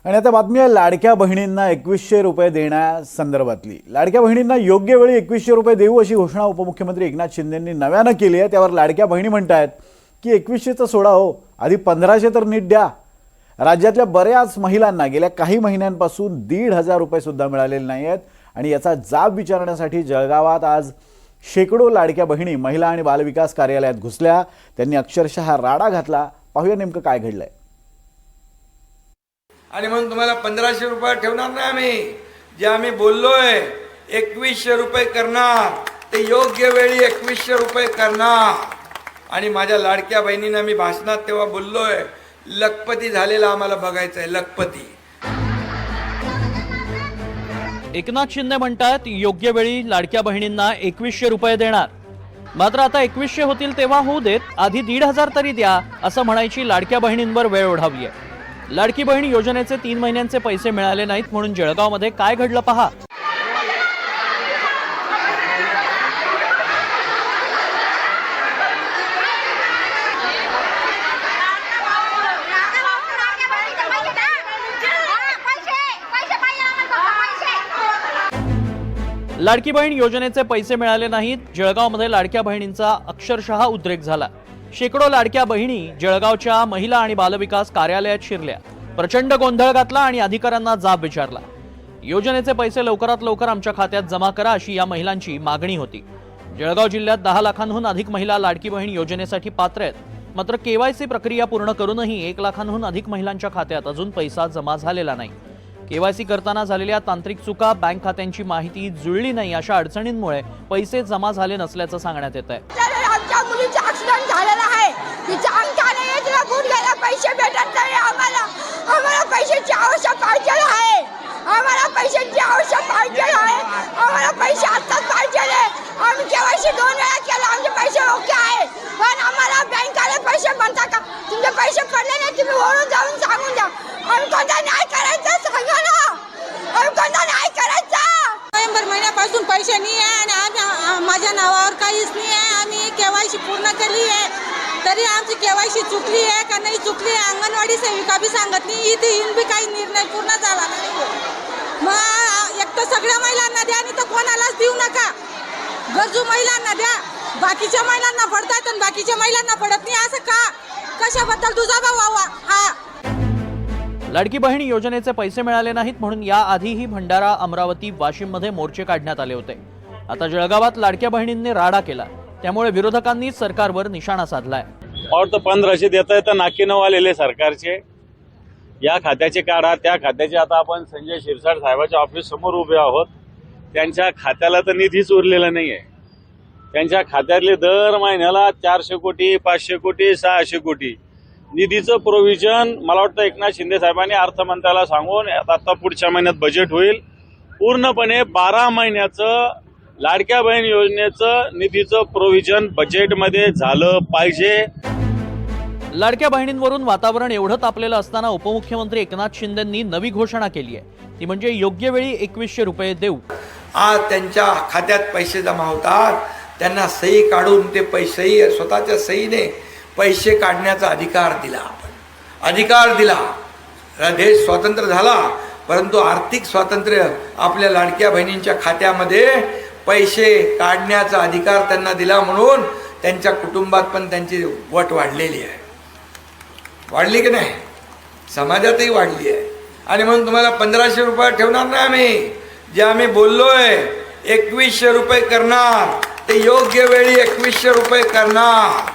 आणि आता बातमी आहे लाडक्या बहिणींना 2100 रुपये देण्यासंदर्भातली। लाडक्या बहिणींना योग्य वेळी 2100 रुपये देऊ अशी घोषणा उपमुख्यमंत्री एकनाथ शिंदेंनी नव्यानं केली आहे। त्यावर लाडक्या बहिणी म्हणतात की 2100चं सोडा हो, आधी 1500 तर नीट द्या। राज्यातल्या बऱ्याच महिलांना गेल्या काही महिन्यांपासून 1500 रुपये सुद्धा मिळालेले नाहीत आणि याचा जाब विचारण्यासाठी जळगावात आज शेकडो लाडक्या बहिणी महिला आणि बालविकास कार्यालयात घुसल्या। त्यांनी अक्षरशः राडा घातला। पाहूया नेमकं काय घडलंय। आणि म्हणून तुम्हाला 1500 रुपये ठेवणार नाही आम्ही, जे आम्ही बोललोय 2100 रुपये करणार ते योग्य वेळी 2100 रुपये करणार। आणि माझ्या लाडक्या बहिणींना मी भाषणात तेव्हा बोललोय लखपती झालेला आम्हाला बघायचंय, लखपती। एकनाथ शिंदे म्हणतात योग्य वेळी लाडक्या बहिणींना 2100 रुपये देणार। मात्र आता 2100 होतील तेव्हा होऊ देत, आधी 1500 तरी द्या असं म्हणायची लाडक्या बहिणींवर वेळ ओढावली आहे। लाडकी बहीण योजनेचे 3 महिन्यांचे पैसे मिळाले नाहीत म्हणून जळगावमध्ये काय घडलं पहा। लाडकी बहीण योजनेचे पैसे मिळाले नाहीत। जळगावमध्ये लाडक्या बहिणींचा अक्षरशः उद्रेक झाला। शेकडो लाडक्या बहिणी जळगावच्या महिला आणि बालविकास कार्यालयात शिरल्या। प्रचंड गोंधळ घातला आणि अधिकाऱ्यांना जाब विचारला। योजनेचे पैसे लवकरात लवकर आमच्या खात्यात जमा करा अशी या महिलांची मागणी होती। जळगाव जिल्ह्यात 10 लाखांहून अधिक महिला लाडकी बहीण योजनेसाठी पात्र आहेत। मात्र केवायसी प्रक्रिया पूर्ण करूनही 1 लाखांहून अधिक महिलांच्या खात्यात अजून पैसा जमा झालेला नाही। केवायसी करताना झालेल्या तांत्रिक चुका, बँक खात्यांची माहिती जुळली नाही अशा अडचणींमुळे पैसे जमा झाले नसल्याचं सांगण्यात येत आहे। आमच्या मुलीचा ऍक्सिडेंट झालेला आहे, तिचा अंगठा नाही, तिला गुडघ्याला पैसे भेटत नाही। आम्हाला पैशाची आवश्यकता आहे, आम्हाला पैशाची आवश्यकता आहे, आम्हाला पैसे आत्ताच पाहिजे। आम्ही केवायसी 2 वेळा केला, आमचे पैसे ओके आहे, पण आम्हाला बँकेला पैसे बनता का? तुमचे पैसे पडले नाही, तुम्ही वरून जाऊन सांगून द्या। आम्ही कोणता न्याय करायचा सांगा ना, आम्ही कोणता न्याय करायचा? नोव्हेंबर महिन्यापासून पैसे नाही आहे आणि माझ्या नावावर काहीच नाही आहे। आम्ही केवायसी पूर्ण केली आहे तरी आमची केवायसी चुकली आहे का नाही चुकली आहे अंगणवाडी सेविका बी सांगत नाही, इथे येऊन बी काही निर्णय पूर्ण झाला नाही। मग एक तर सगळ्या महिलांना द्या आणि तर कोणालाच देऊ नका, गरजू महिलांना द्या। बाकीच्या महिलांना पडतात आणि बाकीच्या महिलांना पडत नाही, असं का? कशाबद्दल तुझा भाव हा? लाडकी बहीण योजनेचे पैसे मिळाले नाहीत म्हणून याआधीही भंडारा, अमरावती, वाशिममध्ये मोर्चे काढण्यात आले होते। आता जळगावात लाडक्या बहिणींनी राडा केला, त्यामुळे विरोधकांनी सरकारवर निशाणा साधलाय। और तो 1500 देता तर नाकी नऊ आलेले सरकारचे, या खात्याचे काढा त्या खात्याचे। आता आपण संजय शिरसाट साहेबांच्या ऑफिस समोर उभे आहोत, त्यांच्या खात्याला तर निधीच उरलेला नाहीये। त्यांच्या खात्यातले दर महिन्याला 400 कोटी, 500 कोटी, 600 कोटी निधीचं प्रोव्हिजन मला वाटतं एकनाथ शिंदे साहेबांनी अर्थमंत्र्याला सांगून आता पुढच्या महिन्यात बजेट होईल, पूर्णपणे 12 महिन्याचं लाडक्या बहीण योजनेचं निधीचं प्रोव्हिजन बजेटमध्ये झालं पाहिजे। लाडक्या बहिणींवरून वातावरण एवढं तापलेलं असताना उपमुख्यमंत्री एकनाथ शिंदेंनी नवी घोषणा केली आहे, ती म्हणजे योग्य वेळी 2100 रुपये देऊ। आज त्यांच्या खात्यात पैसे जमा होतात, त्यांना सही काढून ते पैसेही स्वतःच्या सहीने पैसे काढण्याचा अधिकार दिला। आपण अधिकार दिला, देश स्वतंत्र झाला, परंतु आर्थिक स्वातंत्र्य आपल्या लाडक्या बहिणींच्या खात्यामध्ये पैसे काढण्याचा अधिकार त्यांना दिला, म्हणून त्यांच्या कुटुंबात पण त्यांची वट वाढलेली आहे। वाढली की नाही? समाजातही वाढली आहे। आणि म्हणून तुम्हाला 1500 रुपये ठेवणार नाही आम्ही, जे आम्ही बोललोय 2100 रुपये करणार ते योग्य वेळी 2100 रुपये करणार।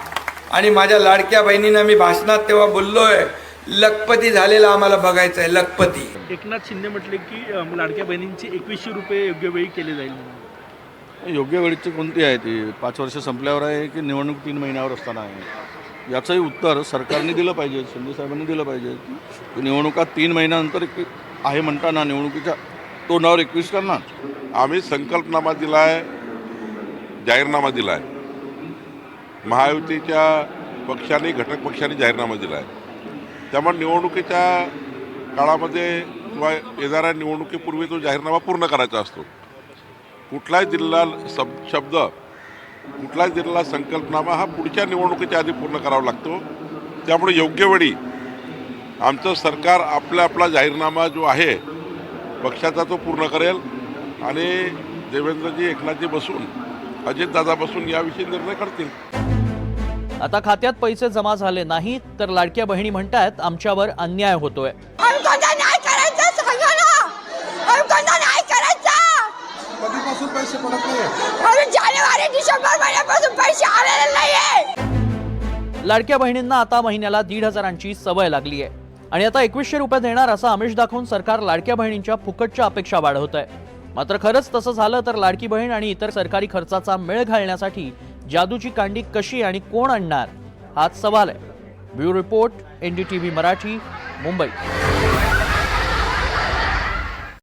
आणि माझ्या लाडक्या बहिणींना मी भाषणात तेव्हा बोललोय लखपती झालेला आम्हाला बघायचंय, लखपती। एकनाथ शिंदे म्हटले की लाडक्या बहिणींचे 2100 रुपये योग्य वेळी केले जाईल। योग्य वेळीची कोणती आहे ती? 5 वर्ष संपल्यावर आहे की निवडणूक 3 महिन्यावर असताना आहे? याचंही उत्तर सरकारने दिलं पाहिजे, शिंदे साहेबांनी दिलं पाहिजे की निवडणुका 3 महिन्यानंतर आहे म्हणताना निवडणुकीच्या तोंडावर 21 करणार। आम्ही संकल्पनामा दिला आहे, जाहीरनामा दिला आहे, महायुतीच्या पक्षाने घटक पक्षाने जाहीरनामा दिला आहे। त्यामुळे निवडणुकीच्या काळामध्ये किंवा येणाऱ्या निवडणुकीपूर्वी तो जाहीरनामा पूर्ण करायचा असतो। कुठलाही जिल्हा शब्द, कुठलाही जिल्हा संकल्पनामा हा पुढच्या निवडणुकीच्या आधी पूर्ण करावा लागतो। त्यामुळे योग्य वेळी आमचं सरकार आपला जाहीरनामा जो आहे पक्षाचा तो पूर्ण करेल आणि देवेंद्रजी एकनाथजी बसून अजितदादा बसून याविषयी निर्णय करतील। आता खात्यात पैसे जमा झाले नाहीत तर लाडक्या बहिणी म्हणतायत आमच्यावर अन्याय होतोय। हमको तर नाही करायचं, सांगा ना, हमको तर नाही करायचं। कधीपासून पैसे पडत नाही? अरे जानेवारी डिसेंबर महिन्यापासून पैसे आलेले नाहीये। लाडक्या बहिणींना आता महिन्याला 1,500ची सवय लागली आहे आणि आता 2100 रुपये देणार असं आमिष दाखवून सरकार लाडक्या बहिणींच्या फुकटच्या अपेक्षा वाढवत आहे। मात्र खरंच तसं झालं तर लाडकी बहीण आणि इतर सरकारी खर्चाचा मेळ घालण्यासाठी जादूची कांडी कशी आणि कोण आणणार हाच सवाल आहे। Bureau report, NDTV Marathi, Mumbai.